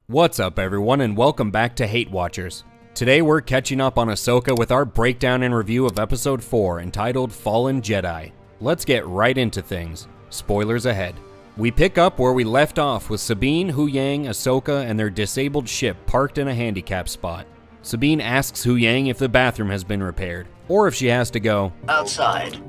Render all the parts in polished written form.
What's up everyone and welcome back to HateWatchers. Today we're catching up on Ahsoka with our breakdown and review of episode 4 entitled Fallen Jedi. Let's get right into things. Spoilers ahead. We pick up where we left off with Sabine, Huyang, Ahsoka, and their disabled ship parked in a handicap spot. Sabine asks Huyang if the bathroom has been repaired, or if she has to go outside.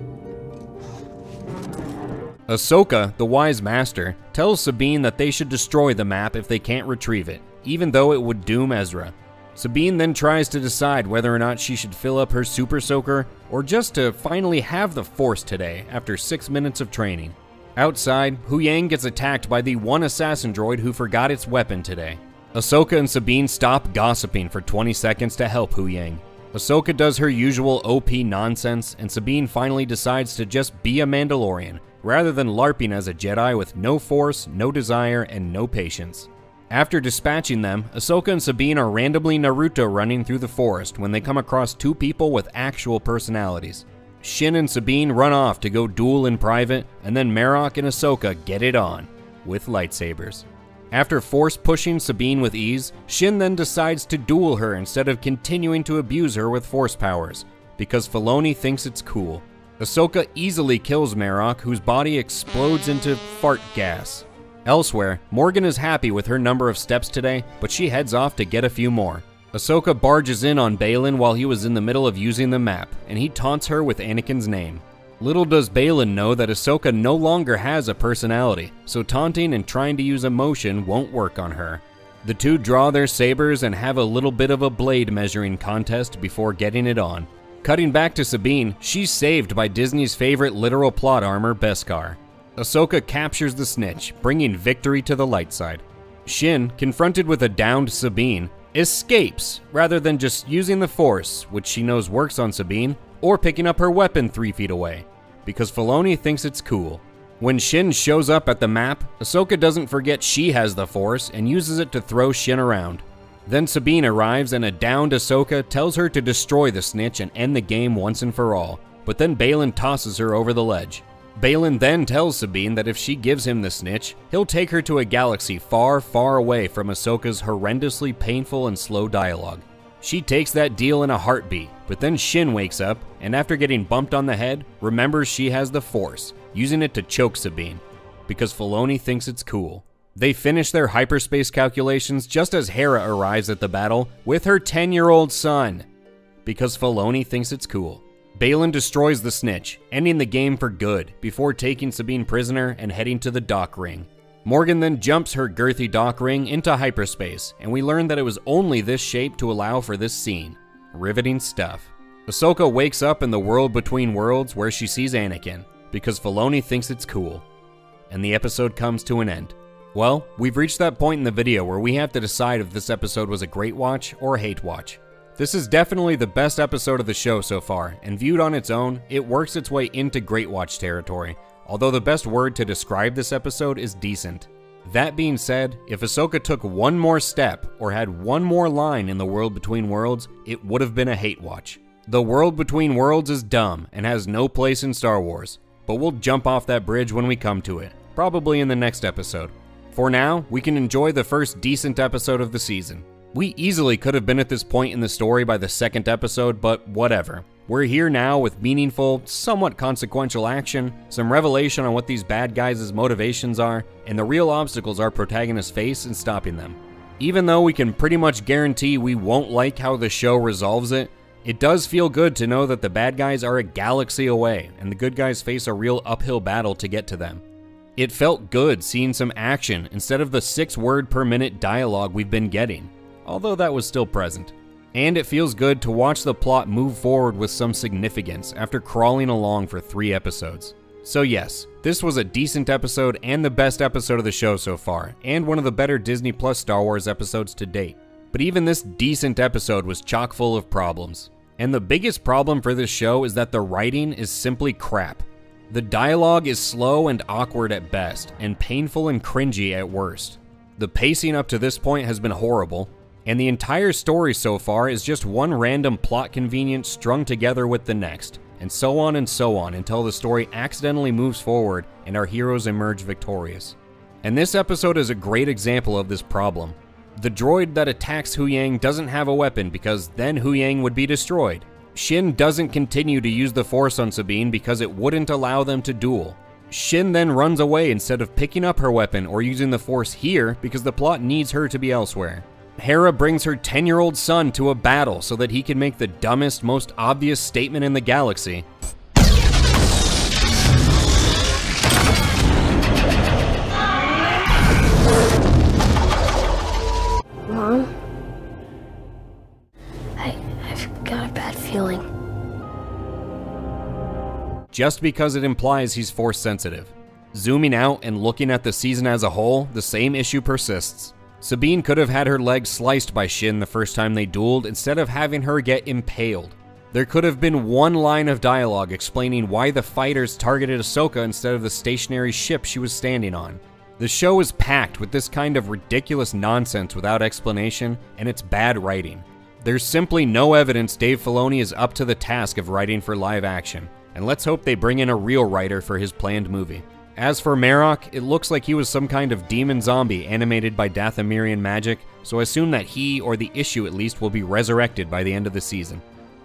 Ahsoka, the wise master, tells Sabine that they should destroy the map if they can't retrieve it, even though it would doom Ezra. Sabine then tries to decide whether or not she should fill up her super soaker, or just to finally have the Force today after 6 minutes of training. Outside, Huyang gets attacked by the one assassin droid who forgot its weapon today. Ahsoka and Sabine stop gossiping for 20 seconds to help Huyang. Ahsoka does her usual OP nonsense, and Sabine finally decides to just be a Mandalorian, rather than LARPing as a Jedi with no force, no desire, and no patience. After dispatching them, Ahsoka and Sabine are randomly Naruto running through the forest when they come across two people with actual personalities. Shin and Sabine run off to go duel in private, and then Marrok and Ahsoka get it on, with lightsabers. After force pushing Sabine with ease, Shin then decides to duel her instead of continuing to abuse her with force powers, because Filoni thinks it's cool. Ahsoka easily kills Marrok, whose body explodes into fart gas. Elsewhere, Morgan is happy with her number of steps today, but she heads off to get a few more. Ahsoka barges in on Baylan while he was in the middle of using the map, and he taunts her with Anakin's name. Little does Baylan know that Ahsoka no longer has a personality, so taunting and trying to use emotion won't work on her. The two draw their sabers and have a little bit of a blade measuring contest before getting it on. Cutting back to Sabine, she's saved by Disney's favorite literal plot armor, Beskar. Ahsoka captures the snitch, bringing victory to the light side. Shin, confronted with a downed Sabine, escapes, rather than just using the Force, which she knows works on Sabine, or picking up her weapon 3 feet away, because Filoni thinks it's cool. When Shin shows up at the map, Ahsoka doesn't forget she has the Force and uses it to throw Shin around. Then Sabine arrives and a downed Ahsoka tells her to destroy the snitch and end the game once and for all, but then Baylan tosses her over the ledge. Baylan then tells Sabine that if she gives him the snitch, he'll take her to a galaxy far, far away from Ahsoka's horrendously painful and slow dialogue. She takes that deal in a heartbeat, but then Shin wakes up, and after getting bumped on the head, remembers she has the Force, using it to choke Sabine, because Filoni thinks it's cool. They finish their hyperspace calculations just as Hera arrives at the battle with her 10-year-old son, because Filoni thinks it's cool. Baylan destroys the snitch, ending the game for good, before taking Sabine prisoner and heading to the dock ring. Morgan then jumps her girthy dock ring into hyperspace, and we learn that it was only this shape to allow for this scene. Riveting stuff. Ahsoka wakes up in the world between worlds where she sees Anakin, because Filoni thinks it's cool. And the episode comes to an end. Well, we've reached that point in the video where we have to decide if this episode was a great watch or a hate watch. This is definitely the best episode of the show so far, and viewed on its own, it works its way into great watch territory, although the best word to describe this episode is decent. That being said, if Ahsoka took one more step or had one more line in the world between worlds, it would have been a hate watch. The world between worlds is dumb and has no place in Star Wars, but we'll jump off that bridge when we come to it, probably in the next episode. For now, we can enjoy the first decent episode of the season. We easily could have been at this point in the story by the second episode, but whatever. We're here now with meaningful, somewhat consequential action, some revelation on what these bad guys' motivations are, and the real obstacles our protagonists face in stopping them. Even though we can pretty much guarantee we won't like how the show resolves it, it does feel good to know that the bad guys are a galaxy away, and the good guys face a real uphill battle to get to them. It felt good seeing some action instead of the 6-word per minute dialogue we've been getting, although that was still present. And it feels good to watch the plot move forward with some significance after crawling along for 3 episodes. So yes, this was a decent episode and the best episode of the show so far, and one of the better Disney Plus Star Wars episodes to date. But even this decent episode was chock full of problems. And the biggest problem for this show is that the writing is simply crap. The dialogue is slow and awkward at best, and painful and cringy at worst. The pacing up to this point has been horrible, and the entire story so far is just one random plot convenience strung together with the next, and so on until the story accidentally moves forward and our heroes emerge victorious. And this episode is a great example of this problem. The droid that attacks Huyang doesn't have a weapon because then Huyang would be destroyed. Shin doesn't continue to use the Force on Sabine because it wouldn't allow them to duel. Shin then runs away instead of picking up her weapon or using the Force here because the plot needs her to be elsewhere. Hera brings her 10-year-old son to a battle so that he can make the dumbest, most obvious statement in the galaxy. Mom? I've got a bad feeling. Just because it implies he's Force sensitive. Zooming out and looking at the season as a whole, the same issue persists. Sabine could have had her leg sliced by Shin the first time they dueled instead of having her get impaled. There could have been one line of dialogue explaining why the fighters targeted Ahsoka instead of the stationary ship she was standing on. The show is packed with this kind of ridiculous nonsense without explanation, and it's bad writing. There's simply no evidence Dave Filoni is up to the task of writing for live action, and let's hope they bring in a real writer for his planned movie. As for Marrok, it looks like he was some kind of demon zombie animated by Dathomirian magic, so I assume that he, or the issue at least, will be resurrected by the end of the season.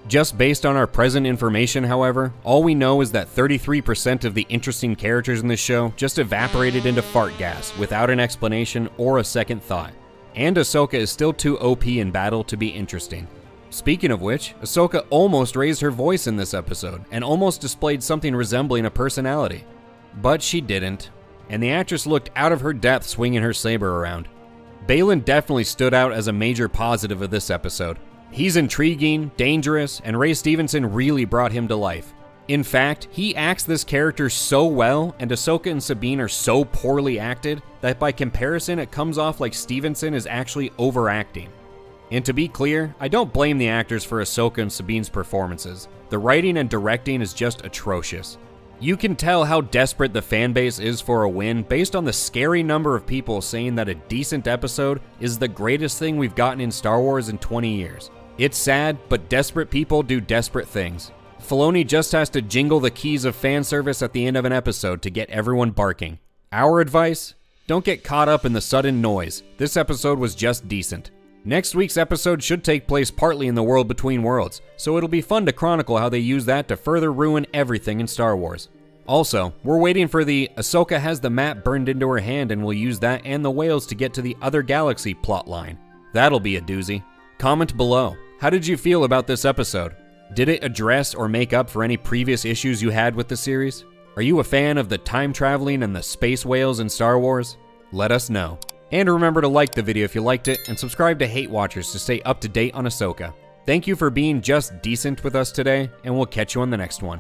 Just based on our present information, however, all we know is that 33% of the interesting characters in this show just evaporated into fart gas without an explanation or a second thought. And Ahsoka is still too OP in battle to be interesting. Speaking of which, Ahsoka almost raised her voice in this episode, and almost displayed something resembling a personality. But she didn't, and the actress looked out of her depth swinging her saber around. Baylan definitely stood out as a major positive of this episode. He's intriguing, dangerous, and Ray Stevenson really brought him to life. In fact, he acts this character so well, and Ahsoka and Sabine are so poorly acted, that by comparison it comes off like Stevenson is actually overacting. And to be clear, I don't blame the actors for Ahsoka and Sabine's performances. The writing and directing is just atrocious. You can tell how desperate the fanbase is for a win based on the scary number of people saying that a decent episode is the greatest thing we've gotten in Star Wars in 20 years. It's sad, but desperate people do desperate things. Filoni just has to jingle the keys of fan service at the end of an episode to get everyone barking. Our advice? Don't get caught up in the sudden noise. This episode was just decent. Next week's episode should take place partly in the world between worlds, so it'll be fun to chronicle how they use that to further ruin everything in Star Wars. Also, we're waiting for the Ahsoka has the map burned into her hand and will use that and the whales to get to the other galaxy plotline. That'll be a doozy. Comment below. How did you feel about this episode? Did it address or make up for any previous issues you had with the series? Are you a fan of the time traveling and the space whales in Star Wars? Let us know. And remember to like the video if you liked it, and subscribe to HateWatchers to stay up to date on Ahsoka. Thank you for being just decent with us today, and we'll catch you on the next one.